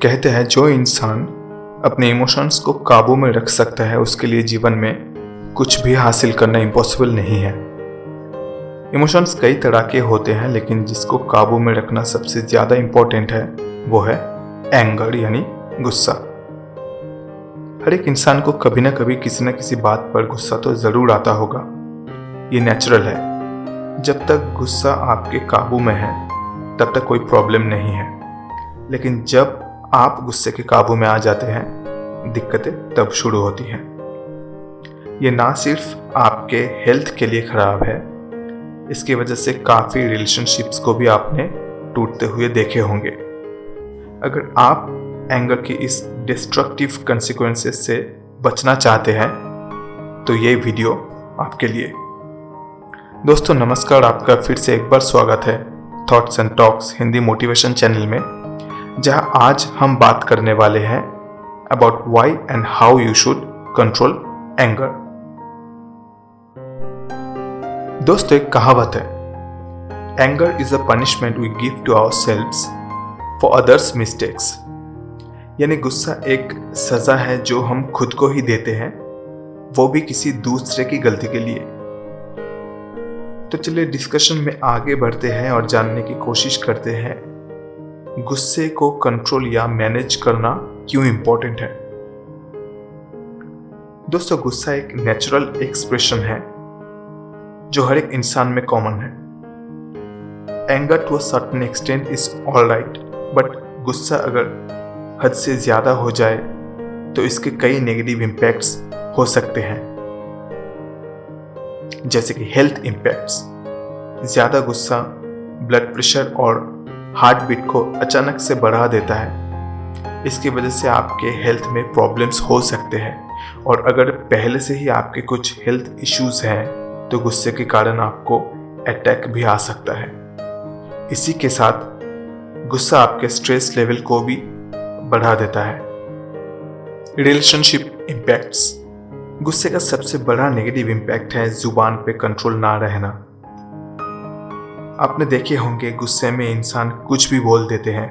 कहते हैं जो इंसान अपने इमोशंस को काबू में रख सकता है उसके लिए जीवन में कुछ भी हासिल करना इम्पॉसिबल नहीं है। इमोशंस कई तरह के होते हैं लेकिन जिसको काबू में रखना सबसे ज़्यादा इम्पोर्टेंट है वो है एंगर यानी गुस्सा। हर एक इंसान को कभी ना कभी किसी न किसी बात पर गुस्सा तो ज़रूर आता होगा, ये नेचुरल है। जब तक गुस्सा आपके काबू में है तब तक कोई प्रॉब्लम नहीं है, लेकिन जब आप गुस्से के काबू में आ जाते हैं दिक्कतें तब शुरू होती हैं। ये ना सिर्फ आपके हेल्थ के लिए खराब है, इसकी वजह से काफ़ी रिलेशनशिप्स को भी आपने टूटते हुए देखे होंगे। अगर आप एंगर की इस डिस्ट्रक्टिव कंसिक्वेंसेस से बचना चाहते हैं तो ये वीडियो आपके लिए। दोस्तों नमस्कार, आपका फिर से एक बार स्वागत है thoughts and talks Hindi motivation channel में, जहां आज हम बात करने वाले हैं about why and how you should control anger. दोस्तों एक कहावत है, anger is a punishment we give to ourselves for others mistakes. यानी गुस्सा एक सजा है जो हम खुद को ही देते हैं, वो भी किसी दूसरे की गलती के लिए। तो चलिए डिस्कशन में आगे बढ़ते हैं और जानने की कोशिश करते हैं गुस्से को कंट्रोल या मैनेज करना क्यों इंपॉर्टेंट है। दोस्तों गुस्सा एक नेचुरल एक्सप्रेशन है जो हर एक इंसान में कॉमन है। Anger to a certain extent is all right, but गुस्सा अगर हद से ज्यादा हो जाए तो इसके कई नेगेटिव इम्पैक्ट्स हो सकते हैं, जैसे कि हेल्थ इम्पैक्ट्स। ज्यादा गुस्सा ब्लड प्रेशर और हार्ट बीट को अचानक से बढ़ा देता है। इसकी वजह से आपके हेल्थ में प्रॉब्लम्स हो सकते हैं, और अगर पहले से ही आपके कुछ हेल्थ इश्यूज हैं तो गुस्से के कारण आपको अटैक भी आ सकता है। इसी के साथ गुस्सा आपके स्ट्रेस लेवल को भी बढ़ा देता है। Relationship impacts. गुस्से का सबसे बड़ा नेगेटिव इम्पैक्ट है जुबान पे कंट्रोल ना रहना। आपने देखे होंगे गुस्से में इंसान कुछ भी बोल देते हैं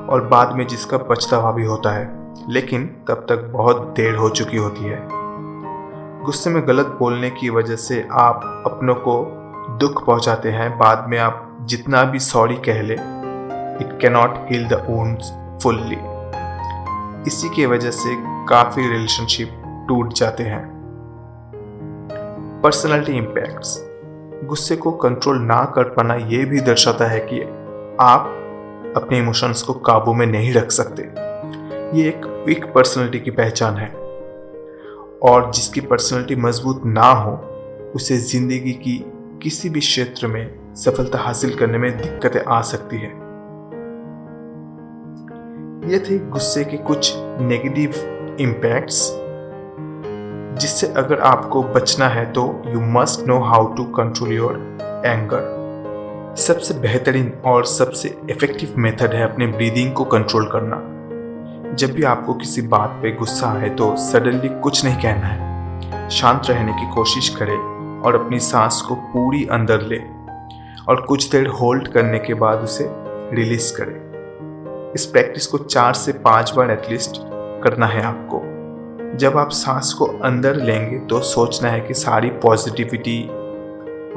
और बाद में जिसका पछतावा भी होता है, लेकिन तब तक बहुत देर हो चुकी होती है। गुस्से में गलत बोलने की वजह से आप अपनों को दुख पहुंचाते हैं। बाद में आप जितना भी सॉरी कह ले, it cannot heal the wounds fully. इसी की वजह से काफी रिलेशनशिप टूट जाते हैं। Personality impacts. गुस्से को कंट्रोल ना कर पाना यह भी दर्शाता है कि आप अपने इमोशंस को काबू में नहीं रख सकते। ये एक वीक पर्सनालिटी की पहचान है, और जिसकी पर्सनालिटी मजबूत ना हो उसे जिंदगी की किसी भी क्षेत्र में सफलता हासिल करने में दिक्कतें आ सकती है। ये थे गुस्से के कुछ नेगेटिव इम्पैक्ट्स, जिससे अगर आपको बचना है तो you must know how to control your anger. सबसे बेहतरीन और सबसे इफेक्टिव मेथड है अपने ब्रीदिंग को कंट्रोल करना। जब भी आपको किसी बात पे गुस्सा आए तो सडनली कुछ नहीं कहना है, शांत रहने की कोशिश करें और अपनी सांस को पूरी अंदर ले और कुछ देर होल्ड करने के बाद उसे रिलीज करें। इस प्रैक्टिस को 4 से 5 बार एटलीस्ट करना है आपको। जब आप सांस को अंदर लेंगे तो सोचना है कि सारी पॉजिटिविटी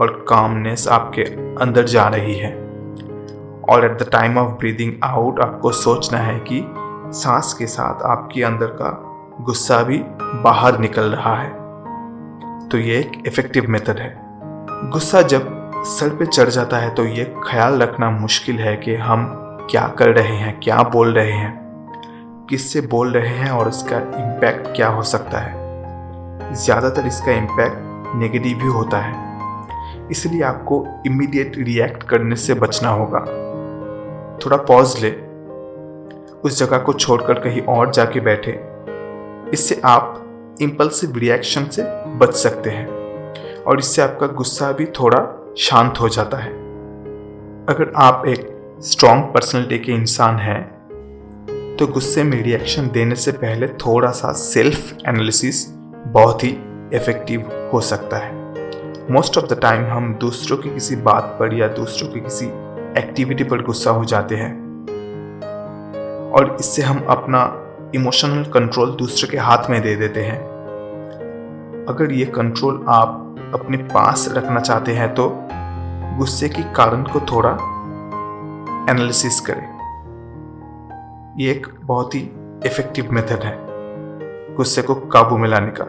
और कामनेस आपके अंदर जा रही है, और at the time of breathing out आपको सोचना है कि सांस के साथ आपके अंदर का गुस्सा भी बाहर निकल रहा है। तो ये एक इफेक्टिव मेथड है। गुस्सा जब सर पे चढ़ जाता है तो ये ख्याल रखना मुश्किल है कि हम क्या कर रहे हैं, क्या बोल रहे हैं, किससे बोल रहे हैं और इसका इम्पैक्ट क्या हो सकता है। ज़्यादातर इसका इम्पैक्ट नेगेटिव ही होता है, इसलिए आपको इमीडिएट रिएक्ट करने से बचना होगा। थोड़ा पॉज ले, उस जगह को छोड़कर कहीं और जाके बैठे। इससे आप इम्पल्सिव रिएक्शन से बच सकते हैं और इससे आपका गुस्सा भी थोड़ा शांत हो जाता है। अगर आप एक स्ट्रॉन्ग पर्सनैलिटी के इंसान हैं तो गुस्से में रिएक्शन देने से पहले थोड़ा सा सेल्फ एनालिसिस बहुत ही इफेक्टिव हो सकता है। मोस्ट ऑफ द टाइम हम दूसरों की किसी बात पर या दूसरों की किसी एक्टिविटी पर गुस्सा हो जाते हैं और इससे हम अपना इमोशनल कंट्रोल दूसरे के हाथ में दे देते हैं। अगर ये कंट्रोल आप अपने पास रखना चाहते हैं तो गुस्से के कारण को थोड़ा एनालिसिस करें। ये एक बहुत ही इफेक्टिव मेथड है गुस्से को काबू में लाने का।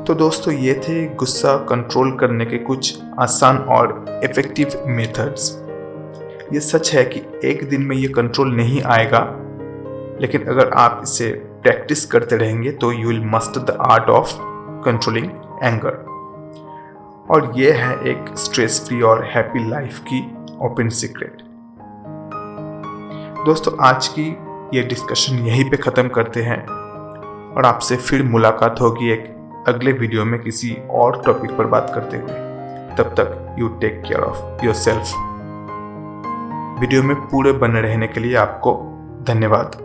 तो दोस्तों, ये थे गुस्सा कंट्रोल करने के कुछ आसान और इफेक्टिव मेथड्स। ये सच है कि एक दिन में ये कंट्रोल नहीं आएगा, लेकिन अगर आप इसे प्रैक्टिस करते रहेंगे तो you will master the art of controlling anger. और ये है एक स्ट्रेस फ्री और हैप्पी लाइफ की ओपन सीक्रेट। दोस्तों, आज की ये डिस्कशन यहीं पे ख़त्म करते हैं और आपसे फिर मुलाकात होगी एक अगले वीडियो में किसी और टॉपिक पर बात करते हुए। तब तक you take care of yourself. Video में पूरे बने रहने के लिए आपको धन्यवाद।